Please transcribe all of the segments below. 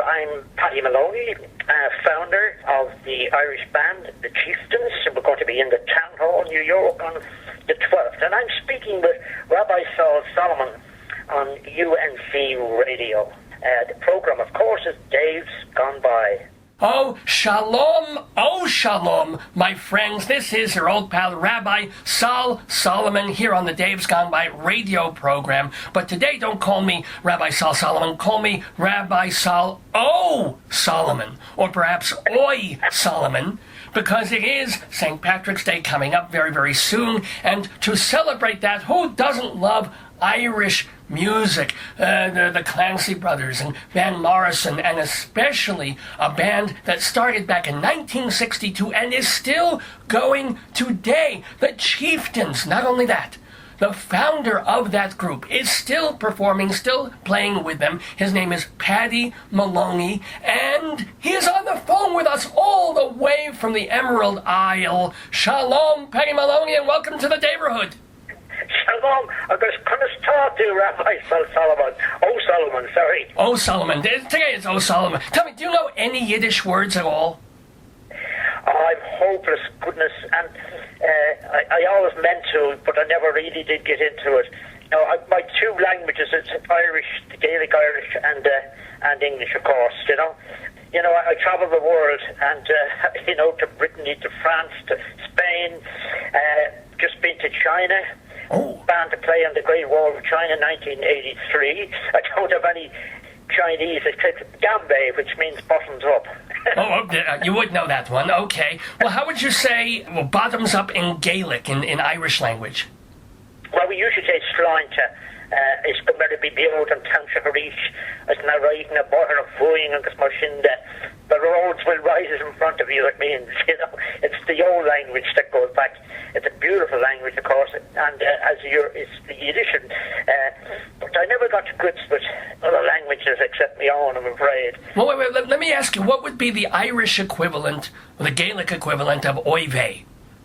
I'm Paddy Moloney, founder of the Irish band, the Chieftains, and we're going to be in the Town Hall, New York on the 12th. And I'm speaking with Rabbi Sol Solomon on UNC Radio. The program, of course, is Dave's Gone By. Oh, shalom, my friends. This is your old pal, Rabbi Sol Solomon, here on the Dave's Gone By radio program. But today, don't call me Rabbi Sol Solomon. Call me Rabbi Sol Solomon, or perhaps Oi Solomon, because it is St. Patrick's Day coming up very, very soon. And to celebrate that, who doesn't love Irish music? The Clancy Brothers and Van Morrison, and especially a band that started back in 1962 and is still going today, the Chieftains. Not only that, the founder of that group is still performing, still playing with them. His name is Paddy Moloney, and he is on the phone with us all the way from the Emerald Isle. Shalom, Paddy Moloney, and welcome to the neighborhood. Shalom. I was going to start to Rabbi Sol Solomon. Oh, Solomon, sorry. Oh, Solomon. Today it's Oh, Solomon. Tell me, do you know any Yiddish words at all? I'm hopeless, goodness, and I always meant to, but I never really did get into it. You know, my two languages is Irish, the Gaelic Irish, and English, of course. You know, I travel the world, and to Brittany, to France, to Spain. Just been to China. Oh. Band to play on the Great Wall of China in 1983. I don't have any Chinese except Gambe, which means bottoms up. You would know that one. Okay. Well, how would you say bottoms up in Gaelic, in Irish language? Well, we usually say sláinte. It's going to be built on Township Reach. It's not right in a butter of fooing and the roads will rise in front of you. It means, it's the old language that goes back. It's a beautiful language, of course, and it's the Yiddish. But I never got to grips with other languages except my own, I'm afraid. Well, wait, let me ask you, what would be the Irish equivalent, or the Gaelic equivalent of oy vey?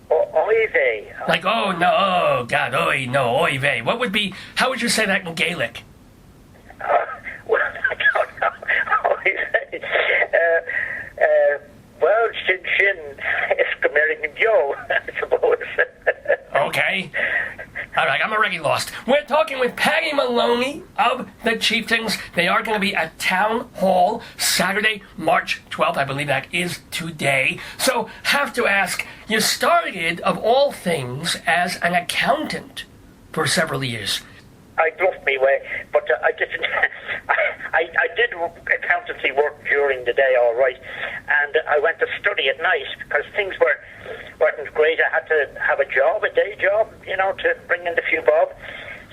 Oy vey. Like, oh, no, oh, God, oy, no, oy vey. What would be, how would you say that in Gaelic? Well, I don't know. Oy vey. Well, Shin, Eskimerican Joe, I suppose. Okay. All right, I'm already lost. We're talking with Paddy Moloney of the Chieftains. They are going to be at Town Hall Saturday, March 12th. I believe that is today. So, have to ask, you started, of all things, as an accountant for several years. I bluffed me way, but I didn't. I did accountancy work during the day, all right, and I went to study at night because things weren't great. I had to have a job, a day job, to bring in the few bob.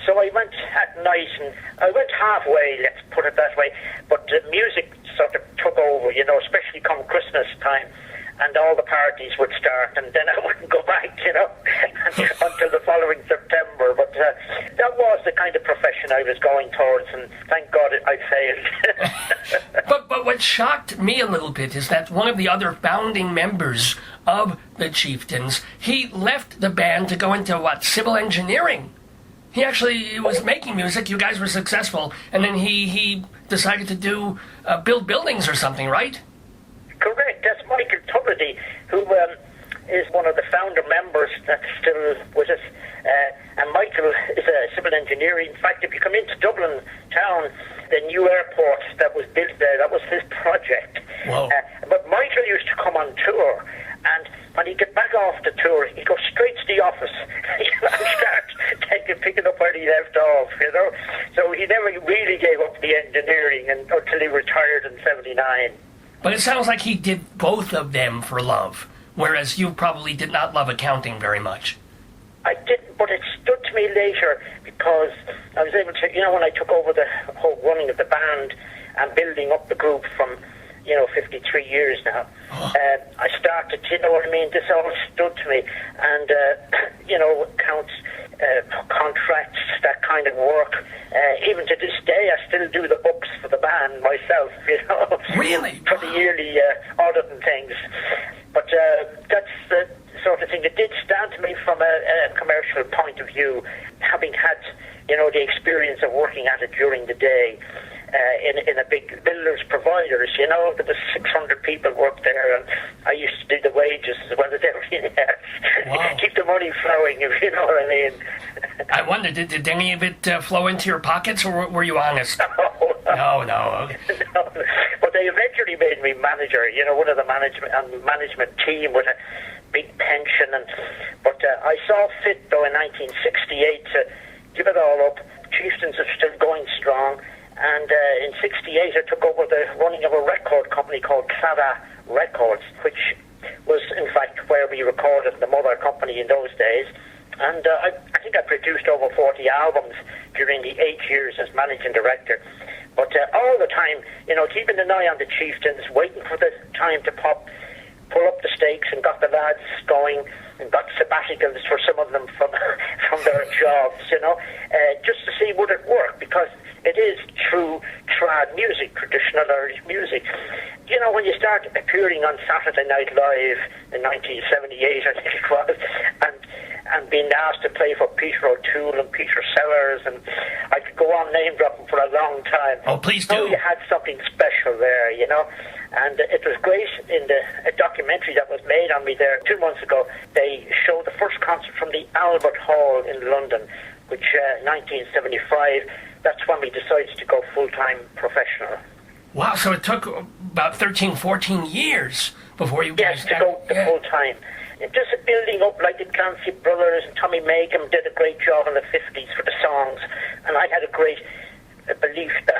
So I went at night, and I went halfway, let's put it that way. But the music sort of took over, especially come Christmas time. And all the parties would start, and then I wouldn't go back, until the following September. But that was the kind of profession I was going towards, and thank God I failed. But what shocked me a little bit is that one of the other founding members of the Chieftains, he left the band to go into, civil engineering. He actually was making music, you guys were successful, and then he decided to build buildings or something, right? Correct. That's Michael Tubridy, who is one of the founder members that's still with us. And Michael is a civil engineer. In fact, if you come into Dublin town, the new airport that was built there, that was his project. Wow. But Michael used to come on tour, and when he'd get back off the tour, he'd go straight to the office and start picking up where he left off, So he never really gave up the engineering until he retired in 79. But it sounds like he did both of them for love, whereas you probably did not love accounting very much. I didn't, but it stood to me later because I was able to, when I took over the whole running of the band and building up the group from, 53 years now, I started, this all stood to me. And, accounts, contracts, that kind of work. Even to this day, I still do the books for the band myself, Really? For the yearly audit and things. But that's the sort of thing that did stand to me from a commercial point of view, having had, the experience of working at it during the day. in a big builders providers. There was 600 people worked there, and I used to do the wages as well as everything else. Wow. Keep the money flowing, if you know what I mean. I wonder, did any of it flow into your pockets, or were you honest? No. No. Okay. No. But they eventually made me manager, one of the management team with a big pension. But I saw fit, though, in 1968 to give it all up. Chieftains are still going strong. And in 68, I took over the running of a record company called Claddagh Records, which was, in fact, where we recorded the mother company in those days. And I think I produced over 40 albums during the 8 years as managing director. But all the time, keeping an eye on the Chieftains, waiting for the time to pull up the stakes, and got the lads going, and got sabbaticals for some of them from their jobs, just to see would it work, because it is true trad music, traditional Irish music. When you start appearing on Saturday Night Live in 1978, I think it was, and being asked to play for Peter O'Toole and Peter Sellers, and I could go on name dropping for a long time. Oh, please do. You had something special there, and it was great in a documentary that was made on me there 2 months ago. They showed the first concert from the Albert Hall in London, which 1975, that's when we decided to go full-time professional. Wow, so it took about 13, 14 years before you guys... Yes, to go to full-time. Just building up, like the Clancy Brothers and Tommy Makem did a great job in the 50s for the songs, and I had a great belief that,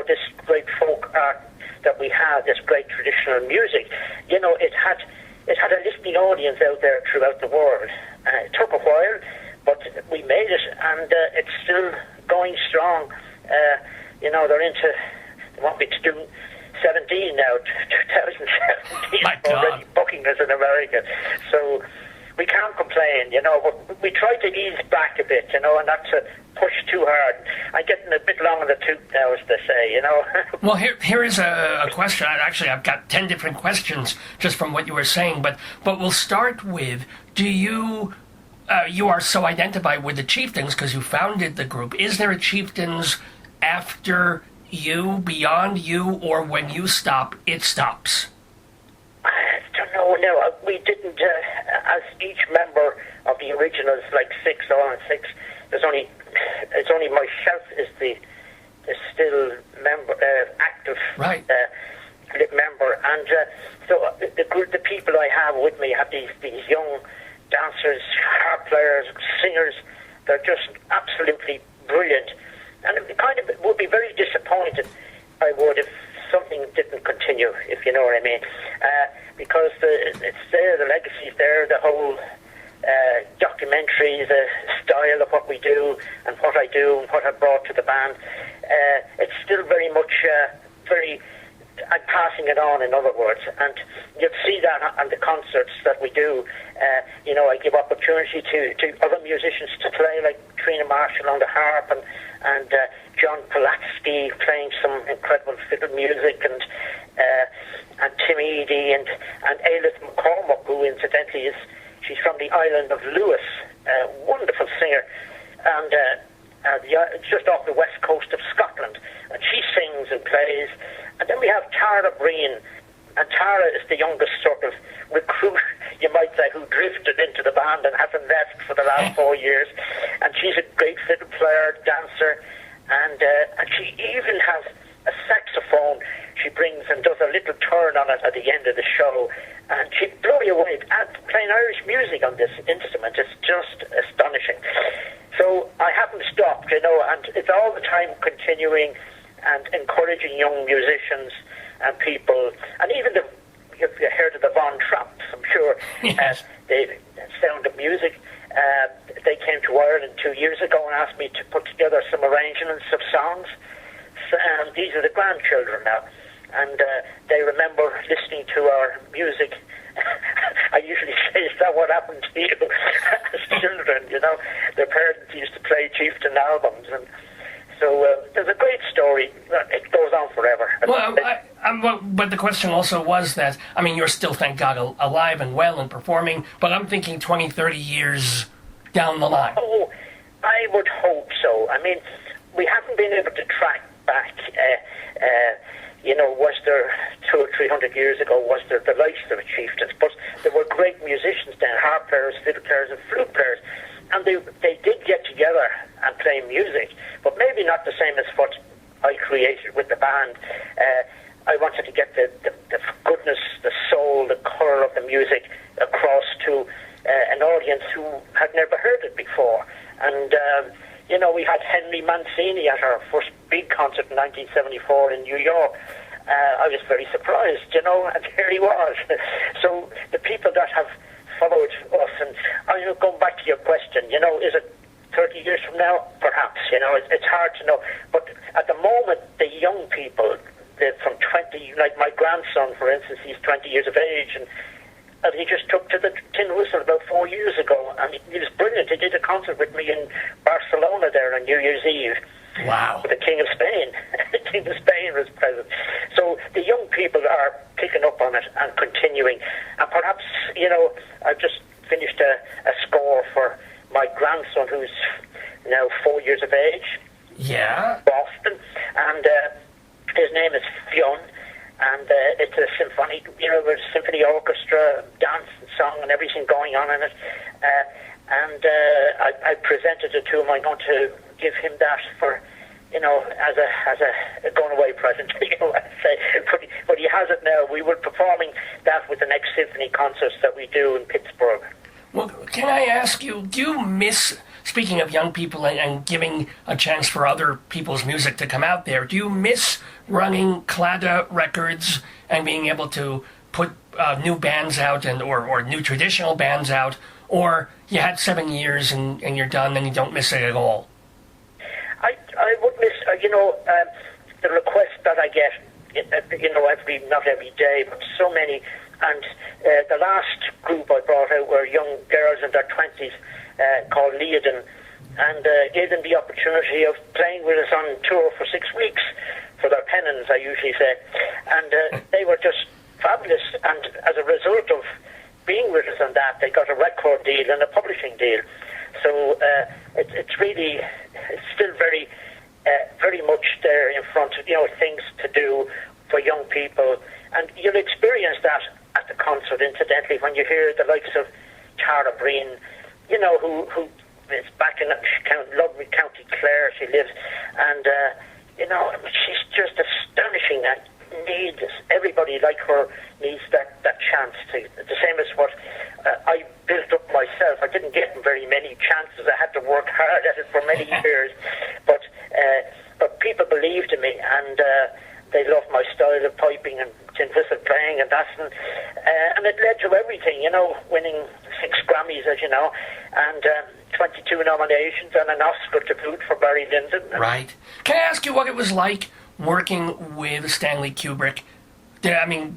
this great folk art that we had, this great traditional music, it had a listening audience out there throughout the world. It took a while, but we made it, and it's still going strong. They're into... They want me to do 17 now, 2017. My God. Already booking us in America. So we can't complain, but we try to ease back a bit, and not to push too hard. I'm getting a bit long in the tooth now, as they say, Well, here is a question. Actually, I've got 10 different questions just from what you were saying, but we'll start with, do you... you are so identified with the Chieftains because you founded the group. Is there a Chieftains after you, beyond you, or when you stop, it stops? I don't know. No, we didn't. As each member of the originals, like all and six, it's only myself is the still member, active right. Member, and so the people I have with me have these young dancers, harp players, singers. They're just absolutely brilliant. And it kind of would be very disappointed, I would, if something didn't continue, if you know what I mean. Because it's there, the legacy's there, the whole documentary, the style of what we do and what I do and what I brought to the band. It's still very much, I'm passing it on, in other words. And you'll see that on the concerts that we do. I give opportunity to other musicians to play, like Trina Marshall on the harp and John Polatsky playing some incredible fiddle music, and Tim Eady and Ailith McCormack, who incidentally she's from the island of Lewis, a wonderful singer, and just off the west coast of Scotland, and she sings and plays. And then we have Tara Breen, and Tara is the youngest sort of recruit, you might say, who drifted into the band and hasn't left for the last 4 years. And she's a great fiddle player, dancer, and she even has a saxophone she brings and does a little turn on it at the end of the show. And she'd blow you away. And playing Irish music on this instrument is just astonishing. So I haven't stopped, and it's all the time continuing and encouraging young musicians and people, and even if you heard of the Von Trapps, I'm sure, yes. The Sound of Music, they came to Ireland 2 years ago and asked me to put together some arrangements of songs. So, these are the grandchildren now, and they remember listening to our music. I usually say, is that what happened to you as children? Their parents used to play Chieftain albums, and so there's a great story. It goes on forever. Well, but the question also was that, you're still, thank God, alive and well and performing, but I'm thinking 20, 30 years down the line. Oh, I would hope so. We haven't been able to track back, was there 200 or 300 years ago, was there the likes of the Chieftains? But there were great musicians then, harp players, fiddle players, and flute players. And they did get together and play music, but maybe not the same as what I created with the band. I wanted to get the goodness, the soul, the colour of the music across to an audience who had never heard it before. And, we had Henry Mancini at our first big concert in 1974 in New York. I was very surprised, and here he was. So the people that have followed us, and going back to your question, is it 30 years from now? Perhaps, it's hard to know. But at the moment, the young people, from 20, like my grandson, for instance, he's 20 years of age, and he just took to the tin whistle about 4 years ago, and he was brilliant. He did a concert with me in Barcelona there on New Year's Eve. Wow. With the King of Spain. The King of Spain was present. So the young people are picking up on it and continuing. And perhaps, I've just finished a score for my grandson, who's now 4 years of age. Yeah. Boston. And his name is Fionn. And it's a symphony, with a symphony orchestra, dance and song and everything going on in it. I presented it to him. I'm going to give him that for, as a going away present, I'd say. But he has it now. We were performing that with the next symphony concerts that we do in Pittsburgh. Well, can I ask you, do you miss, speaking of young people and giving a chance for other people's music to come out there, do you miss running Claddagh records and being able to put new bands out or new traditional bands out, or you had 7 years and you're done and you don't miss it at all? I would miss, the requests that I get, not every day, but so many. And the last group I brought out were young girls in their 20s called Leodin, and gave them the opportunity of playing with us on tour for 6 weeks for their penance, I usually say. And they were just fabulous. And as a result of being with us on that, they got a record deal and a publishing deal. So it's still very much there in front of, things to do for young people. And you'll experience that at the concert, incidentally, when you hear the likes of Tara Breen, who is back in lovely County Clare, she lives, and, she's just astonishing that needs, everybody like her needs that chance to, the same as what I built up myself. I didn't get very many chances. I had to work hard at it for many years, but people believed in me, and they loved my style of piping and tin whistle playing and that, and it led to everything, winning 6 Grammys, as you know, and 22 nominations and an Oscar to boot for Barry Lyndon. Right. Can I ask you what it was like working with Stanley Kubrick?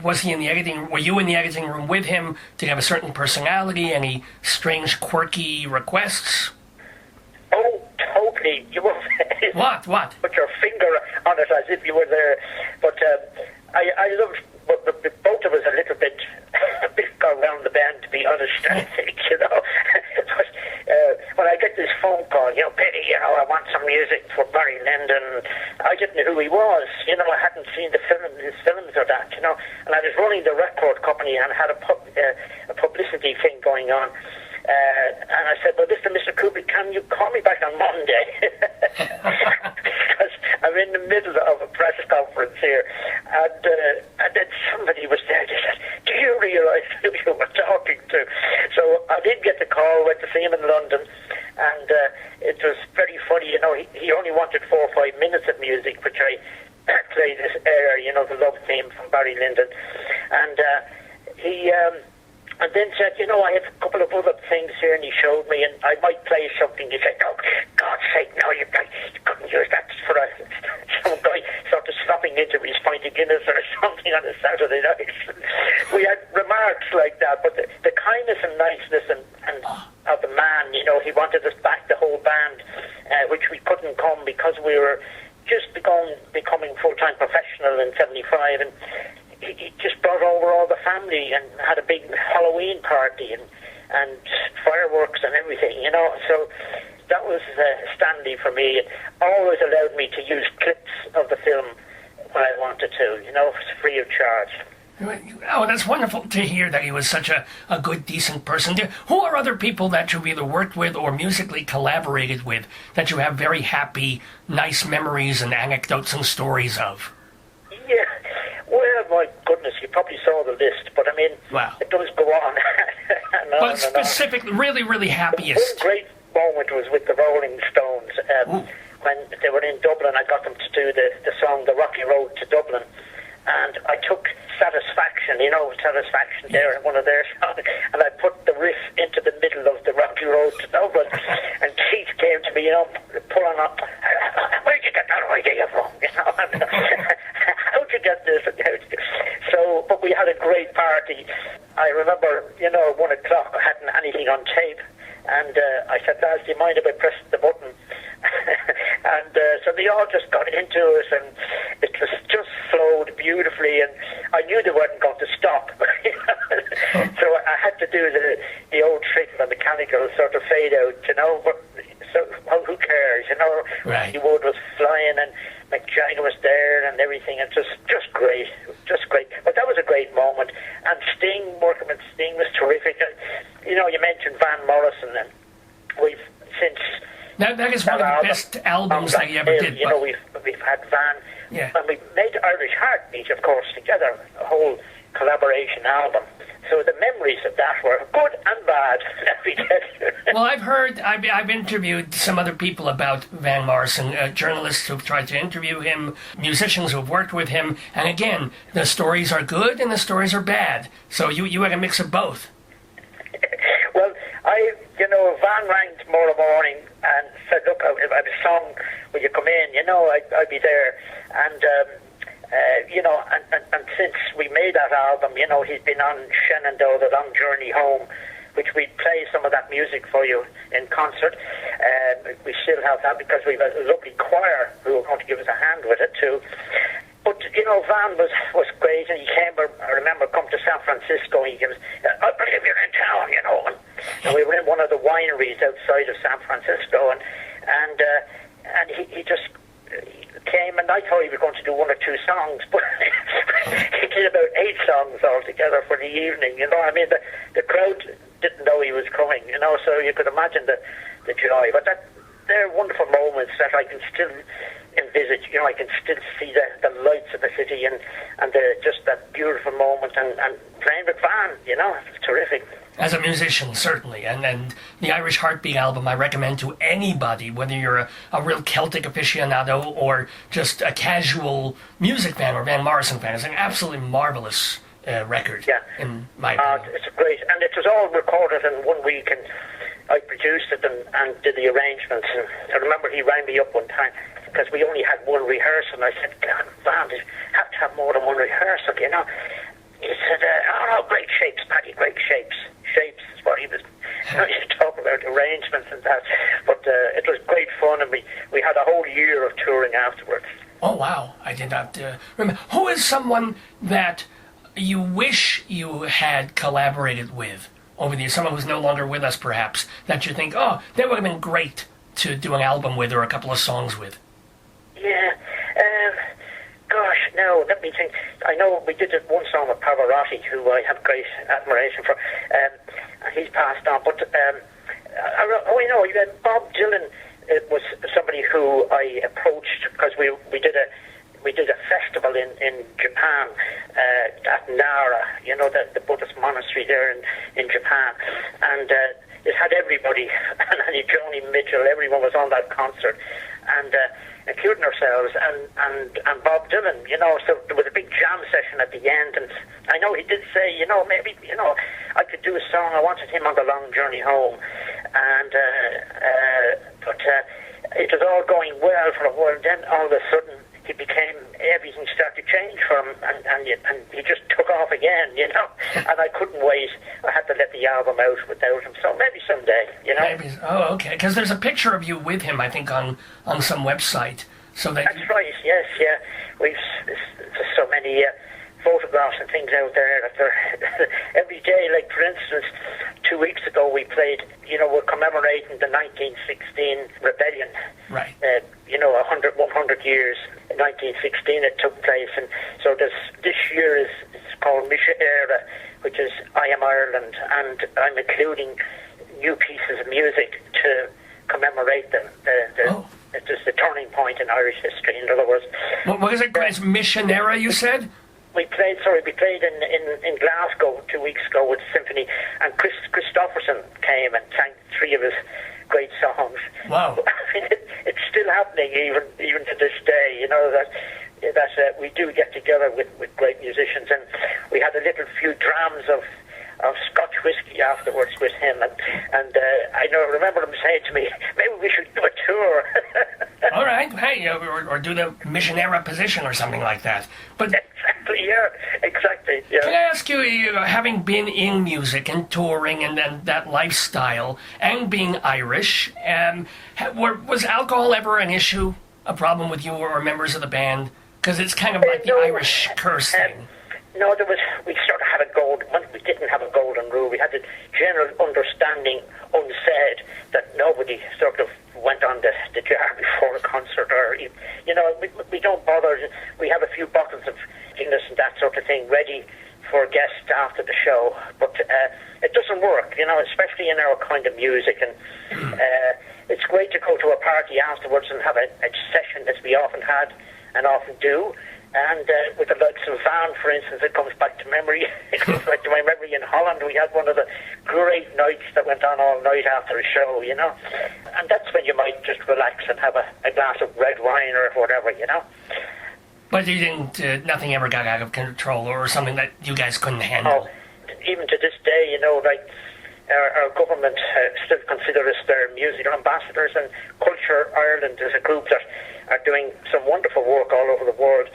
Was he in the editing? Were you in the editing room with him? Did he have a certain personality? Any strange, quirky requests? Oh, totally. You were. What? Put your finger on it as if you were there. But I loved both of us a little bit around the bend, to be honest. I think, But when I get this phone call, Paddy, I want some music for Barry Lyndon. I didn't know who he was. I hadn't seen his films or that. And I was running the record company and had a publicity thing going on. And I said, well, listen, Mr. Kubrick, can you call me back on Monday? Because I'm in the middle of a press conference here. And then somebody was there. They said, do you realise who you were talking to? So I did get the call, went to see him in London. And it was very funny. He only wanted 4 or 5 minutes of music, which I played this air, the love theme from Barry Lyndon. And he... and then said, I have a couple of other things here, and he showed me, and I might play something. He said, oh, God's sake, no, you couldn't use that for some guy sort of slopping into his pint of Guinness or something on a Saturday night. We had remarks like that, but the kindness and niceness and of the man, he wanted us back, the whole band, which we couldn't come because we were just becoming full-time professional in 75, and he just brought over all the family and had a big Halloween party and fireworks and everything, So that was Stanley for me. It always allowed me to use clips of the film when I wanted to, it's free of charge. Oh, that's wonderful to hear that he was such a good, decent person. Who are other people that you've either worked with or musically collaborated with that you have very happy, nice memories and anecdotes and stories of? Yeah, well, my goodness, you probably saw the list, but I mean, wow. It does go on. But specifically, really, really happiest. One great moment was with the Rolling Stones. When they were in Dublin, I got them to do the song The Rocky Road to Dublin. And I took Satisfaction, Satisfaction there in one of their songs, and I put the riff into the middle of the Rocky Road to Dublin. And Keith came to me, pulling up, where'd you get that idea from? How'd you get this? So, but we had a great party. I remember, 1 o'clock, I hadn't anything on tape. And I said, lads, do you mind if I pressed the button? And so they all just got into it, and it just flowed beautifully, and I knew they weren't going to stop. So I had to do the old trick, the mechanical sort of fade out, but so who cares, Right. The wood was flying, and McJagger was there and everything, and just great. But that was a great moment. And Sting, working with Sting was terrific. And, you mentioned Van Morrison, and we've since... That is one of the best albums that you ever did. We've had Van, yeah. And we made Irish Heartbeat, of course, together, a whole collaboration album. So the memories of that were good and bad. Well, I've interviewed some other people about Van Morrison, journalists who've tried to interview him, musicians who've worked with him, and again, the stories are good and the stories are bad. So you had a mix of both. Well, Van rang tomorrow morning and said, look, I have a song, will you come in? I'd be there. And, and since we made that album, he's been on Shenandoah, The Long Journey Home, which we'd play some of that music for you in concert. We still have that because we've a lovely choir who are going to give us a hand with it too. But, Van was great, and he came, I remember, come to San Francisco, and he gave us, I believe you're in town, and we were in one of the wineries outside of San Francisco, and he just came, and I thought he was going to do 1 or 2 songs, but he did about 8 songs altogether for the evening, I mean, the crowd didn't know he was coming, so you could imagine the joy, but they're wonderful moments that I can still envisage, I can still see the lights of the city and just that beautiful moment and playing with Van, it's terrific. As a musician, certainly, and the Irish Heartbeat album I recommend to anybody, whether you're a real Celtic aficionado or just a casual music fan or Van Morrison fan. It's an absolutely marvelous record, in my opinion. It's great, and it was all recorded in 1 week, and I produced it and did the arrangements, and I remember he rang me up one time because we only had 1 rehearsal, and I said, God, Van, you have to have more than 1 rehearsal, He said, great shapes, Paddy, great shapes. Shapes is what he was talking about, arrangements and that. But it was great fun, and we had a whole year of touring afterwards. Oh, wow. I did not remember. Who is someone that you wish you had collaborated with over the years? Someone who's no longer with us, perhaps, that you think, they would have been great to do an album with or a couple of songs with? Yeah. Gosh, no, let me think. I know we did one song with Pavarotti, who I have great admiration for. He's passed on, but Bob Dylan was somebody who I approached because we did a festival in Japan at Nara, the Buddhist monastery there in Japan, and it had everybody, and Joni Mitchell, everyone was on that concert, and including ourselves, and Bob Dylan, so there was a big jam session at the end, and I know he did say, maybe, I could do a song, I wanted him on The Long Journey Home, and, but it was all going well for a while, and then all of a sudden, everything started to change for him, and he just took off again, and I couldn't wait. I had to let the album out without him, so maybe someday, Maybe. Oh, okay, because there's a picture of you with him, I think, on some website. So that's right, yes, yeah. We've so many photographs and things out there that they're every day. Like, for instance, 2 weeks ago we played, we're commemorating the 1916 rebellion. Right. 100 years, 1916 it took place, and so this year it's called Misha Era, which is I Am Ireland, and I'm including new pieces of music to commemorate them. It is the turning point in Irish history, in other words. What is it? It's Missionera, you said? We played in Glasgow 2 weeks ago with Symphony, and Christopherson came and sang 3 of his great songs. Wow. I mean, it's still happening even to this day, that we do get together with great musicians, and we had a little few drams of Scotch whiskey afterwards with him, and I remember him saying to me, maybe we should do a tour. All right, hey, or do the Missionera position or something like that. But exactly. Yeah. Can I ask you, having been in music and touring and then that lifestyle and being Irish, was alcohol ever an issue, a problem with you or members of the band? Because it's kind of like the Irish curse thing. No, we sort of had a we didn't have a golden rule. We had a general understanding, unsaid, that nobody sort of went on the jar before a concert, or, we don't bother. We have a few bottles of Guinness and that sort of thing ready for guests after the show, but it doesn't work, especially in our kind of music, and it's great to go to a party afterwards and have a session, as we often had and often do. And with the likes of Van, for instance, it comes back to memory. It comes back to my memory in Holland. We had one of the great nights that went on all night after a show, And that's when you might just relax and have a glass of red wine or whatever, But you didn't, nothing ever got out of control or something that you guys couldn't handle? Oh, even to this day, like, our government still consider us their musical ambassadors, and Culture Ireland is a group that are doing some wonderful work all over the world.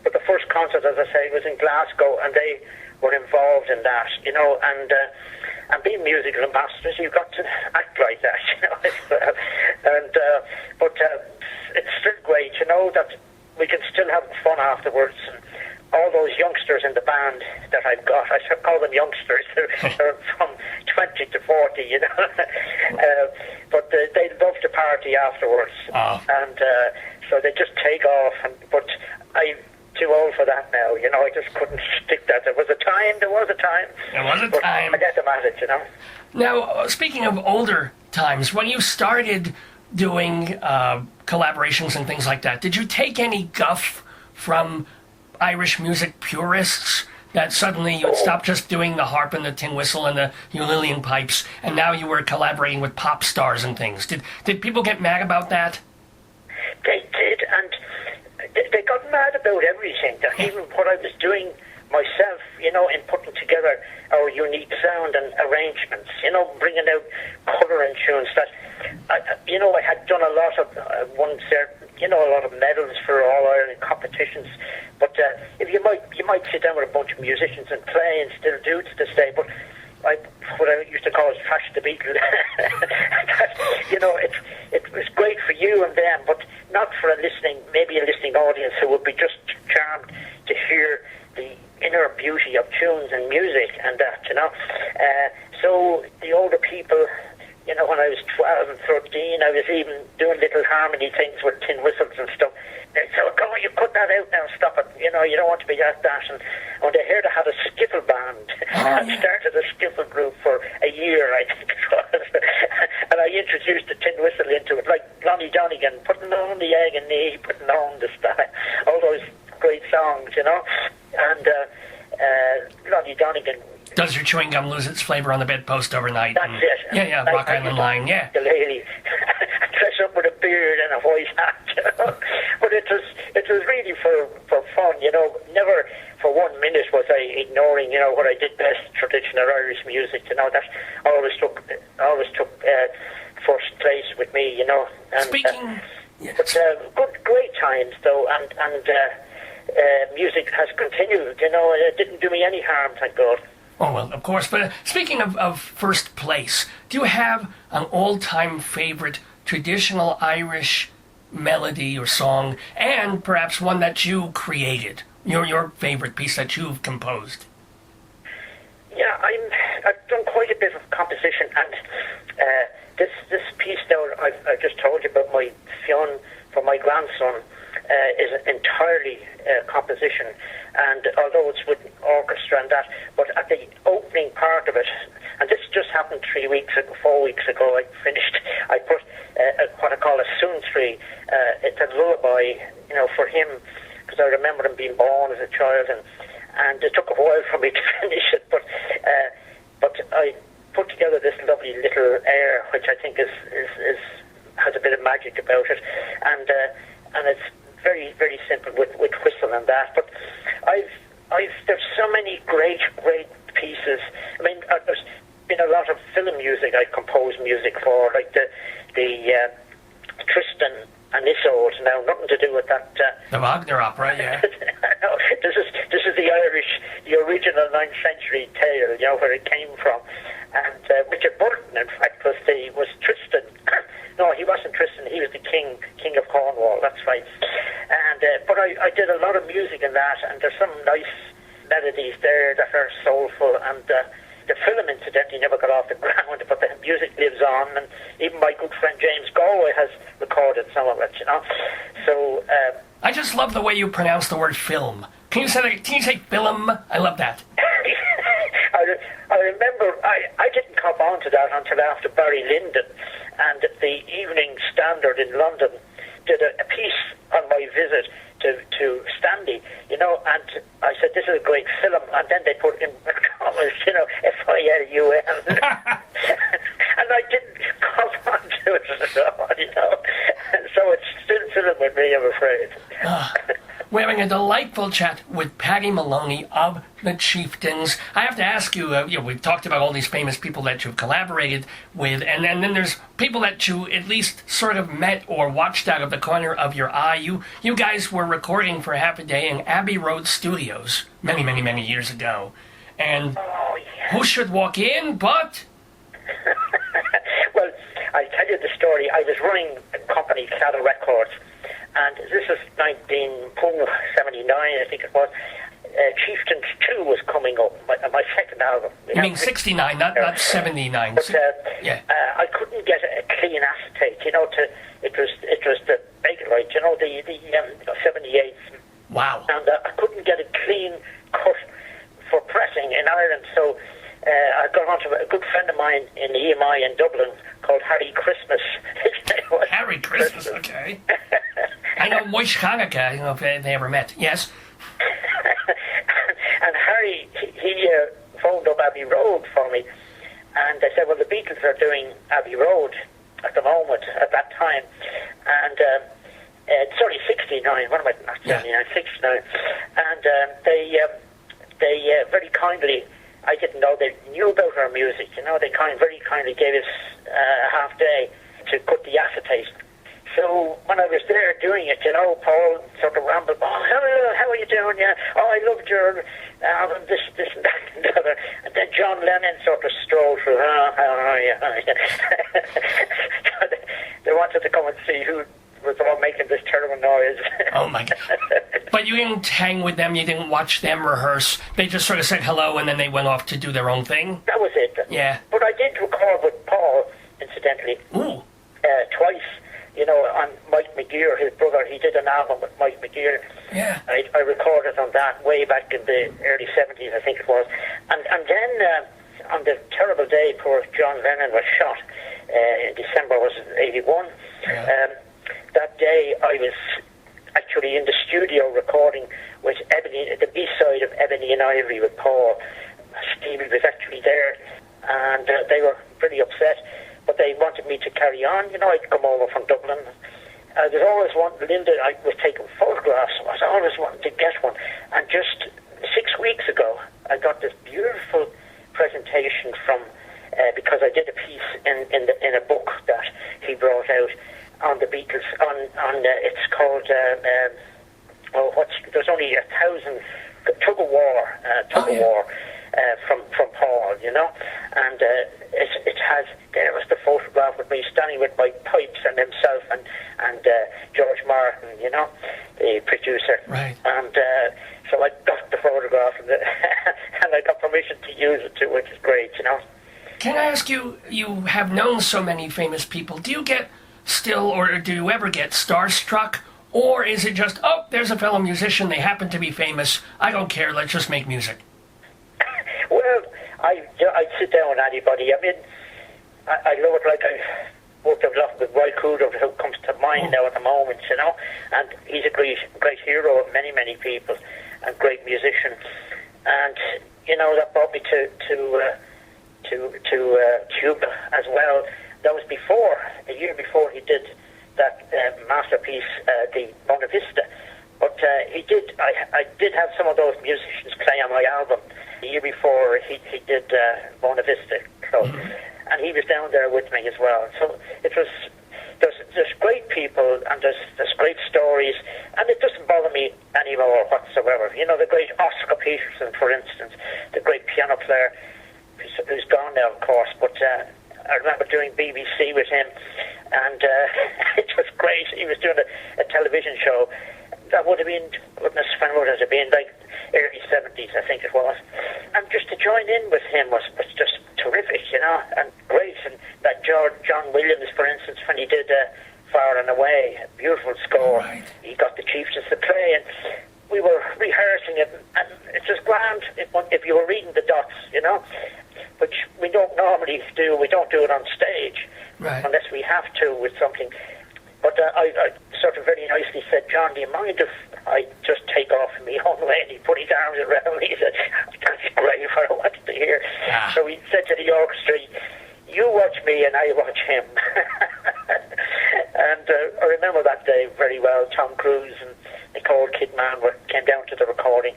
But the first concert, as I say, was in Glasgow, and they were involved in that, and being musical ambassadors, you've got to act like that, but it's still great, that we can still have fun afterwards. And all those youngsters in the band that I've got, I should call them youngsters, they're from 20 to 40, but they love to party afterwards, and so they just take off, but I'm too old for that now, I just couldn't stick that. There was a time. There was a time. I get them at it, Now, speaking of older times, when you started doing collaborations and things like that, did you take any guff from Irish music purists, that suddenly you would stop just doing the harp and the tin whistle and the ukulele pipes, and now you were collaborating with pop stars and things? Did people get mad about that? They did, and they got mad about everything, that even what I was doing myself, in putting together our unique sound and arrangements, bringing out colour and tunes that, I had done a lot of, a lot of medals for All Ireland competitions, but if you might sit down with a bunch of musicians and play, and still do to this day, but what I used to call is trash the Beatles. It was great for you and them, but not for a listening audience who would be just charmed to hear the inner beauty of tunes and music and that, So the older people, when I was 12 and 13, I was even doing little harmony things with tin whistles and stuff. They'd say, "Oh, come on, you cut that out now, stop it. You don't want to be that." And when they heard I had a skiffle band, I started a skiffle group for a year, I think it was. And I introduced the tin whistle into it, like Lonnie Donegan, putting on the egg and knee, putting on the star, all those great songs, And Lonnie Donegan. Does your chewing gum lose its flavor on the bedpost overnight? That's it. Yeah, Rock Island Line, yeah. The lady dress up with a beard and a white hat, But it was really for fun, Never for 1 minute was I ignoring, what I did best, traditional Irish music, That always took first place with me, And, Speaking... but great times, though, and music has continued, It didn't do me any harm, thank God. Oh, well, of course. But speaking of first place, do you have an all-time favorite traditional Irish melody or song, and perhaps one that you created Your favorite piece that you've composed? Yeah, I've done quite a bit of composition, and this piece now I've just told you about my Fionn for my grandson is entirely composition, and although it's with orchestra and that, but at the opening part of it, and this just happened 4 weeks ago, I put what I call a Soontree. It's a lullaby, for him, because I remember him being born as a child, and it took a while for me to finish it, but I put together this lovely little air, which I think has a bit of magic about it, and it's very, very simple with whistle and that. But there's so many great pieces. I mean, there's been a lot of film music I composed music for, like the Tristan and Isolde. Now, nothing to do with that. The Wagner opera, yeah. No, this is the original 9th century tale, where it came from. And Richard Burton, in fact, was Tristan. No, he wasn't Tristan. He was the king of Cornwall. That's right. And but I did a lot of music in that, and there's some nice melodies there that are soulful. And the film, incidentally, never got off the ground, but the music lives on. And even my good friend James Galway has recorded some of it. So I just love the way you pronounce the word film. Can you say film? I love that. I remember I didn't cop on to that until after Barry Lyndon, and the Evening Standard in London did a piece on my visit to Stanley, and I said, this is a great film, and then they put in comments, F-I-L-U-M, and I didn't cop on to it at all, and so it's still filling with me, I'm afraid. We're having a delightful chat with Paddy Moloney of the Chieftains. I have to ask you, we've talked about all these famous people that you've collaborated with, and then there's people that you at least sort of met or watched out of the corner of your eye. You guys were recording for half a day in Abbey Road Studios many, many, many years ago. And who should walk in but... Well, I'll tell you the story. I was running a company, Claddagh Records, and this is 1979, I think it was. Chieftains 2 was coming up, my second album. You mean 69, not 79. But I couldn't get a clean acetate, it was the Bakelite, the 78. Wow. And I couldn't get a clean cut for pressing in Ireland, so I got onto a good friend of mine in EMI in Dublin called Harry Christmas. Harry Christmas, okay. I know Moish Hanukkah, if they ever met. Yes. And Harry, he phoned up Abbey Road for me, and they said, well, the Beatles are doing Abbey Road at the moment, at that time. And, 69, what am I, not 79, 69. And they very kindly, I didn't know they knew about our music, they very kindly gave us a half day to cut the acetate. So when I was there doing it, Paul sort of rambled, how are you doing? Yeah, I loved your album, this and that and the other. And then John Lennon sort of strolled through, They wanted to come and see who was all making this terrible noise. Oh my God. But you didn't hang with them, you didn't watch them rehearse. They just sort of said hello and then they went off to do their own thing? That was it. Yeah. But I did record with Paul, incidentally. Ooh. Twice. On Mike McGear, his brother, he did an album with Mike McGear. Yeah. I recorded on that way back in the early 70s, I think it was. And then on the terrible day poor John Lennon was shot, in December, was it 81? Yeah. That day I was actually in the studio recording with Ebony, the B-side of Ebony and Ivory with Paul. Stevie was actually there, and they were pretty upset. But they wanted me to carry on. I'd come over from Dublin. I was always wanting, Linda, I was taking photographs. I was always wanting to get one. And just 6 weeks ago, I got this beautiful presentation from, because I did a piece in a book that he brought out on the Beatles. It's called, there's only 1,000, Tug of War. from Paul, and it has. There was the photograph with me standing with my pipes and himself and George Martin, the producer, right? And so I got the photograph and I got permission to use it too, which is great, Can I ask you? You have known so many famous people. Do you get still, or do you ever get starstruck? Or is it just, oh, there's a fellow musician, they happen to be famous, I don't care, let's just make music? Well, I'd sit down with anybody. I mean, I love it, like I've worked a lot with Roy Cooder, who comes to mind now at the moment, and he's a great hero of many, many people, and great musician. And, that brought me to Cuba as well. That was a year before he did that masterpiece, the Buena Vista. But I did have some of those musicians play on my album the year before he did Buena Vista. So, and he was down there with me as well. So it was, there's great people and there's great stories, and it doesn't bother me anymore whatsoever. The great Oscar Peterson, for instance, the great piano player, who's gone now, of course, but I remember doing BBC with him, and it was great. He was doing a television show. That would have been, goodness, when would it have been? Like early 70s, I think it was. And just to join in with him was just terrific, and great. And that John Williams, for instance, when he did Far and Away, a beautiful score, right. He got the Chieftains to play, and we were rehearsing it, and it's just grand if you were reading the dots, which we don't normally do. We don't do it on stage, right, unless we have to with something. But I sort of very nicely said, John, do you mind if I just take off in my own way? And he put his arms around me. He said, that's great, what I wanted to hear. Yeah. So he said to the orchestra, you watch me and I watch him. And I remember that day very well. Tom Cruise and Nicole Kidman came down to the recording.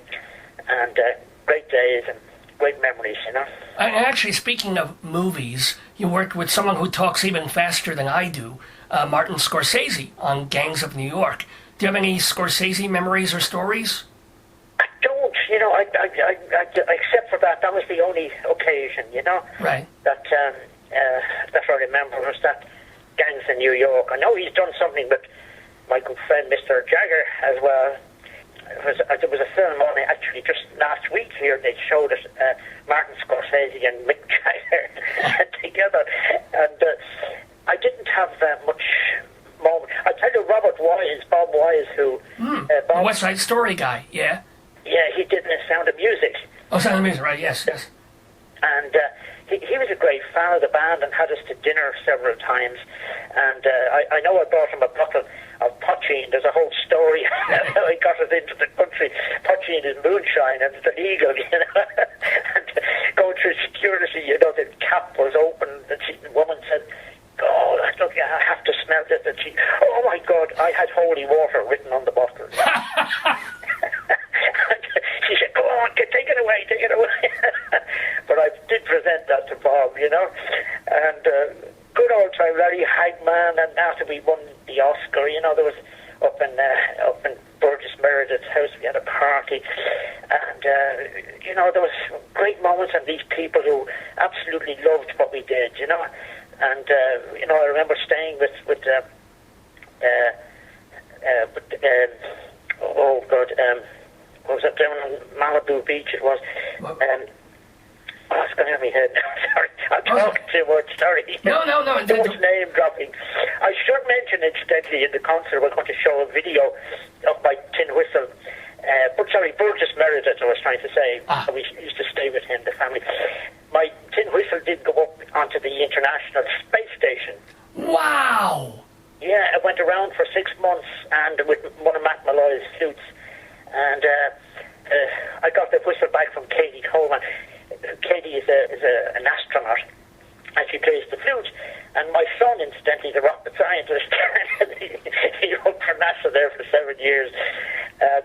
And great days and great memories, And actually, speaking of movies, you worked with someone who talks even faster than I do, Martin Scorsese, on Gangs of New York. Do you have any Scorsese memories or stories? I don't, except for that was the only occasion, right, that I remember was that Gangs in New York. I know he's done something with my good friend Mr. Jagger as well. There was a film on it actually just last week here. They showed it, Martin Scorsese and Mick Jagger together, and I didn't have much moment. I tell you, Bob Wise, who the West Side Story guy, yeah, he did the Sound of Music. Oh, Sound of Music, right? Yes. And he was a great fan of the band and had us to dinner several times. And I know I brought him a bottle of poachine. There's a whole story how I got it into the country. Poachine is moonshine and it's illegal, And going through security, the cap was open. The woman said, "Oh, look, I have to smell this." And she, "Oh my God, I had holy water written on the bottle." She said, "Go on, take it away." But I did present that to Bob, and good old time, Larry Hagman, and after we won the Oscar, there was up in Burgess Meredith's house, we had a party, and there was great moments, and these people who absolutely loved what we did, and I remember staying with what was that down on Malibu Beach? It was. It's going out of my head. Sorry, I'm talking too much. Sorry. No. Too much name dropping. I should mention, incidentally, in the concert, we're going to show a video of my tin whistle. Burgess Meredith, I was trying to say. We used to stay with him, the family. My tin whistle did go up onto the International Space Station. Wow! Yeah, I went around for 6 months and with one of Matt Malloy's flutes. And I got the whistle back from Katie Coleman. Katie is an astronaut, and she plays the flute. And my son, incidentally, the rocket scientist, he worked for NASA there for 7 years. And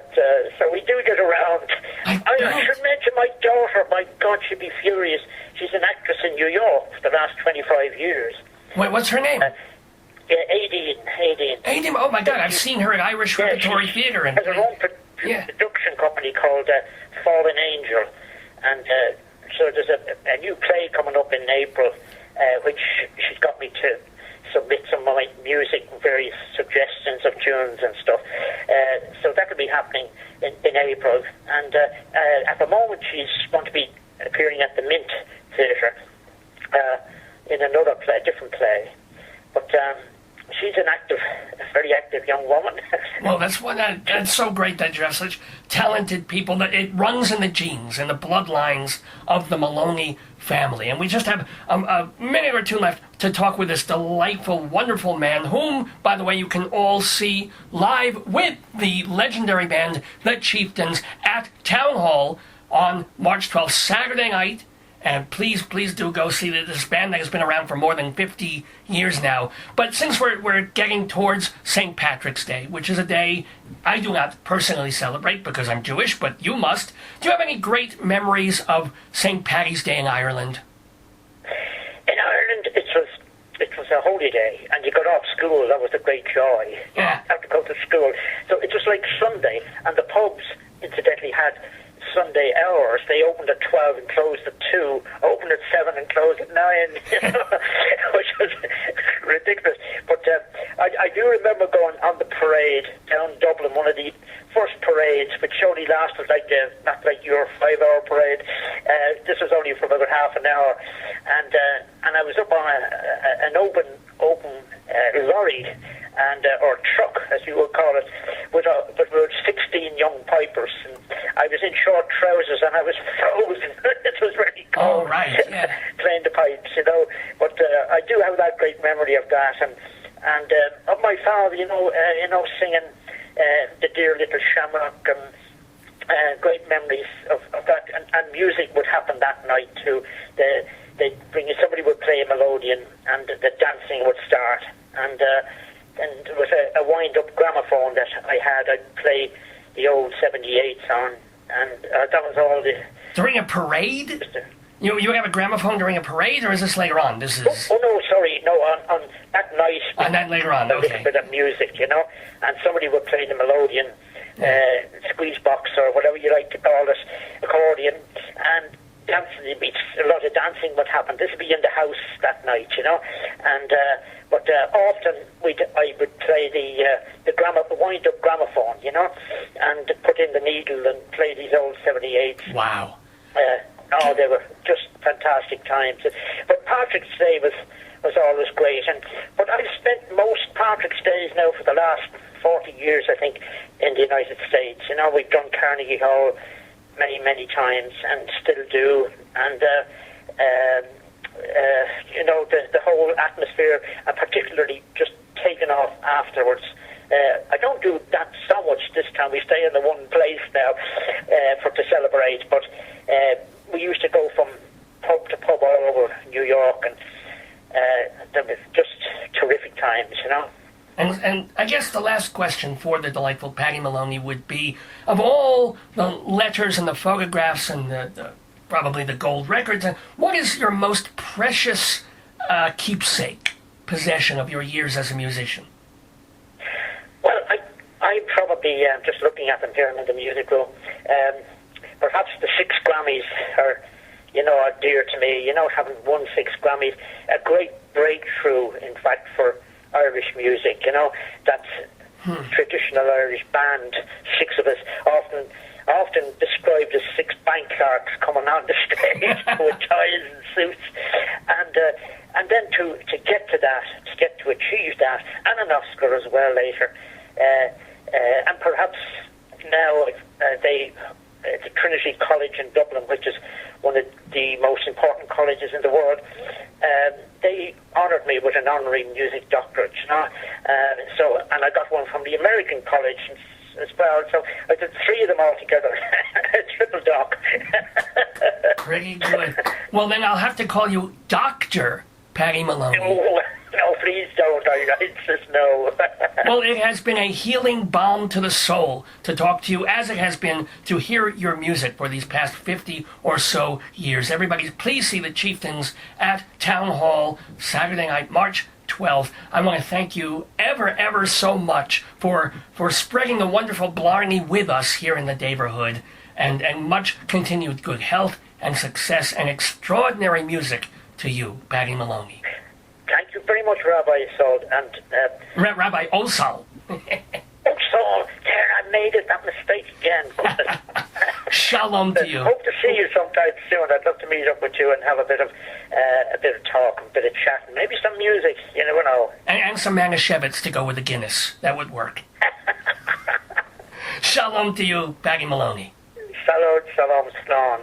so we do get around. I should mention my daughter. My God, she'd be furious. She's an actress in New York for the last 25 years. Wait, what's her name? Aideen. Oh my God, I've seen her at Irish Repertory Theatre. Has her own production company called Fallen Angel, and so there's a new play coming up in April, which she's got me to submit some of my music, various suggestions of tunes and stuff. So that will be happening in April. And at the moment, she's going to be appearing at the Mint Theatre in another play, different play. But she's a very active young woman. Well, that's so great that you have such talented people, that it runs in the genes, in the bloodlines of the Moloney family. And we just have a minute or two left to talk with this delightful, wonderful man, whom, by the way, you can all see live with the legendary band, the Chieftains, at Town Hall on March 12th, Saturday night. And please do go see this band that has been around for more than 50 years now. But since we're getting towards St. Patrick's Day, which is a day I do not personally celebrate because I'm Jewish, but you must. Do you have any great memories of St. Paddy's Day in Ireland? In Ireland, it was a holy day, and you got off school. That was a great joy. Yeah. You had to go to school. So it was like Sunday, and the pubs, incidentally, had Sunday hours. They opened at 12 and closed at 2, opened at 7 and closed at 9, which was ridiculous. But I do remember going on the parade down Dublin, one of the first parades, which only lasted not like your 5-hour parade. This was only for about half an hour. And I was up on an open lorry, and or truck, as you would call it, with 16 young pipers. And I was in short trousers, and I was frozen. It was really cold. Oh, right, yeah. Playing the pipes, But I do have that great memory of that, and of my father, singing the Dear Little Shamrock, and great memories of that. And music would happen that night too. Somebody would play a melodeon, and the dancing would start. And there was a wind-up gramophone that I had. I'd play the old 78s on, and that was all the... During a parade? You have a gramophone during a parade, or is this later on? This is... Oh no, sorry. No, on that night... On that later on, okay. A little bit of music, and somebody would play the melodeon, squeeze box, or whatever you like to call it, accordion, and dancing. A lot of dancing would happen. This would be in the house that night, and... But often I would play the wind-up gramophone, and put in the needle and play these old 78s. Wow. They were just fantastic times. But Patrick's Day was always great. But I've spent most Patrick's Days now for the last 40 years, I think, in the United States. We've done Carnegie Hall many, many times, and still do. And the whole atmosphere, and particularly just taking off afterwards. I don't do that so much this time. We stay in the one place now to celebrate, but we used to go from pub to pub all over New York, and they were just terrific times, And I guess the last question for the delightful Paddy Moloney would be, of all the letters and the photographs and probably the gold records, what is your most precious keepsake, possession of your years as a musician? Well, I probably, just looking at them here in the music room, perhaps the 6 Grammys are dear to me, having won 6 Grammys, a great breakthrough, in fact, for Irish music, that's traditional Irish band, 6 of us, often described as 6 bank clerks coming on the stage with ties and suits, and then to get to that, to achieve that, and an Oscar as well later, and perhaps now the Trinity College in Dublin, which is one of the most important colleges in the world, they honoured me with an honorary music doctorate, and I got one from the American College as well, so I did 3 of them all together. Triple doc. Pretty good. Well, then I'll have to call you Dr. Paddy Moloney. No, please don't. I insist no. Well, it has been a healing balm to the soul to talk to you, as it has been to hear your music for these past 50 or so years. Everybody, please see the Chieftains at Town Hall Saturday night, March 12th. I want to thank you ever so much for spreading the wonderful blarney with us here in the neighborhood, and much continued good health and success and extraordinary music to you, Paddy Moloney. Thank you very much, Rabbi Sol, and Rabbi Osal. Oh, Sol, there, I made it, that mistake again. Shalom to you. Hope to see you sometime soon. I'd love to meet up with you and have a bit of talk, a bit of chat, and maybe some music, you never know. And some Manischewitz to go with the Guinness. That would work. Shalom to you, Paddy Moloney. Shalom, shalom, shalom.